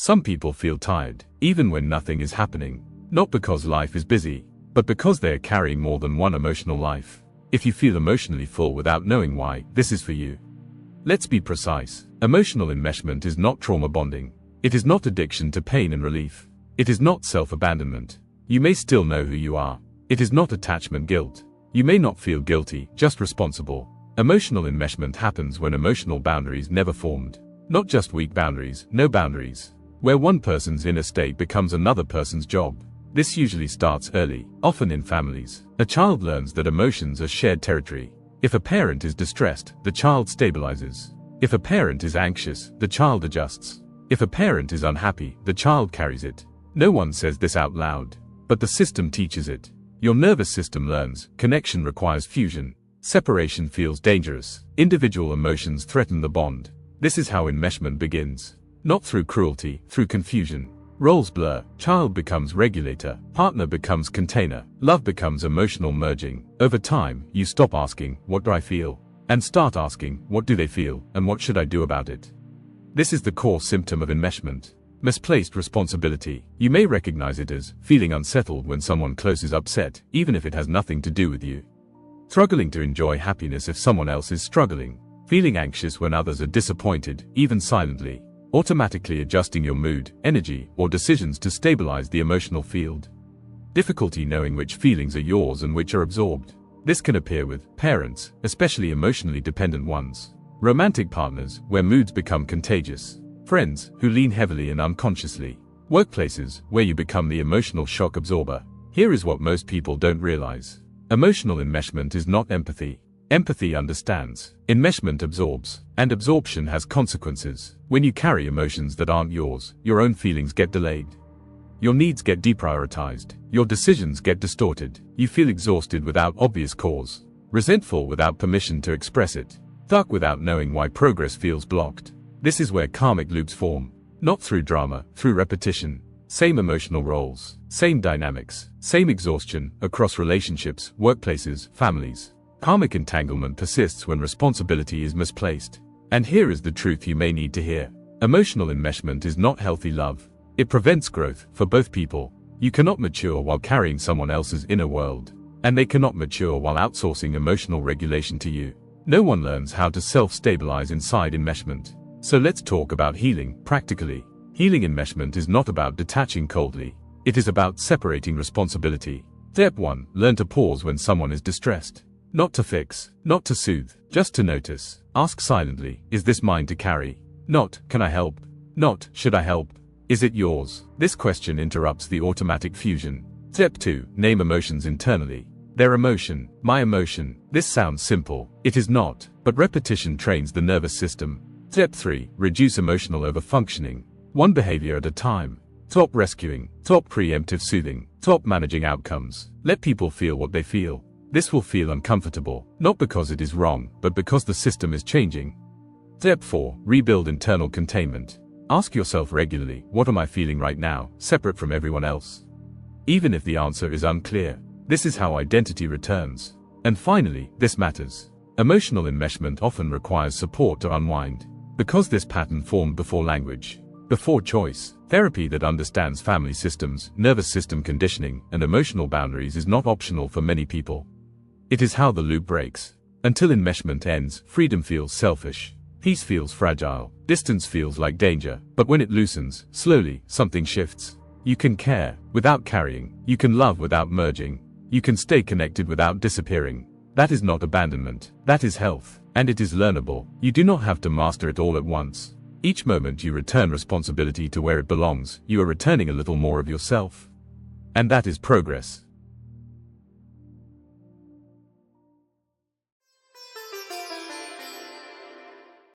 Some people feel tired, even when nothing is happening. Not because life is busy, but because they are carrying more than one emotional life. If you feel emotionally full without knowing why, this is for you. Let's be precise. Emotional enmeshment is not trauma bonding. It is not addiction to pain and relief. It is not self-abandonment. You may still know who you are. It is not attachment guilt. You may not feel guilty, just responsible. Emotional enmeshment happens when emotional boundaries never formed. Not just weak boundaries, no boundaries. Where one person's inner state becomes another person's job. This usually starts early, often in families. A child learns that emotions are shared territory. If a parent is distressed, the child stabilizes. If a parent is anxious, the child adjusts. If a parent is unhappy, the child carries it. No one says this out loud, but the system teaches it. Your nervous system learns, connection requires fusion. Separation feels dangerous. Individual emotions threaten the bond. This is how enmeshment begins. Not through cruelty, through confusion. Roles blur, child becomes regulator, partner becomes container, love becomes emotional merging. Over time, you stop asking, what do I feel? And start asking, what do they feel, and what should I do about it? This is the core symptom of enmeshment. Misplaced responsibility. You may recognize it as feeling unsettled when someone close is upset, even if it has nothing to do with you. Struggling to enjoy happiness if someone else is struggling. Feeling anxious when others are disappointed, even silently. Automatically adjusting your mood, energy, or decisions to stabilize the emotional field. Difficulty knowing which feelings are yours and which are absorbed. This can appear with parents, especially emotionally dependent ones. Romantic partners, where moods become contagious. Friends, who lean heavily and unconsciously. Workplaces, where you become the emotional shock absorber. Here is what most people don't realize. Emotional enmeshment is not empathy. Empathy understands. Enmeshment absorbs. And absorption has consequences. When you carry emotions that aren't yours, your own feelings get delayed. Your needs get deprioritized. Your decisions get distorted. You feel exhausted without obvious cause. Resentful without permission to express it. Stuck without knowing why progress feels blocked. This is where karmic loops form. Not through drama, through repetition. Same emotional roles, same dynamics, same exhaustion, across relationships, workplaces, families. Karmic entanglement persists when responsibility is misplaced. And here is the truth you may need to hear. Emotional enmeshment is not healthy love. It prevents growth, for both people. You cannot mature while carrying someone else's inner world. And they cannot mature while outsourcing emotional regulation to you. No one learns how to self-stabilize inside enmeshment. So let's talk about healing, practically. Healing enmeshment is not about detaching coldly. It is about separating responsibility. Step 1. Learn to pause when someone is distressed. Not to fix, not to soothe, just to notice. Ask silently, is this mine to carry? Not, can I help? Not, should I help? Is it yours? This question interrupts the automatic fusion. Step 2. Name emotions internally. Their emotion, my emotion. This sounds simple. It is not, but repetition trains the nervous system. Step 3. Reduce emotional overfunctioning. One behavior at a time. Stop rescuing. Stop preemptive soothing. Stop managing outcomes. Let people feel what they feel. This will feel uncomfortable, not because it is wrong, but because the system is changing. Step 4. Rebuild internal containment. Ask yourself regularly, what am I feeling right now, separate from everyone else? Even if the answer is unclear. This is how identity returns. And finally, this matters. Emotional enmeshment often requires support to unwind. Because this pattern formed before language, before choice. Therapy that understands family systems, nervous system conditioning, and emotional boundaries is not optional for many people. It is how the loop breaks. Until enmeshment ends, freedom feels selfish. Peace feels fragile. Distance feels like danger. But when it loosens, slowly, something shifts. You can care without carrying. You can love without merging. You can stay connected without disappearing. That is not abandonment. That is health. And it is learnable. You do not have to master it all at once. Each moment you return responsibility to where it belongs, you are returning a little more of yourself. And that is progress.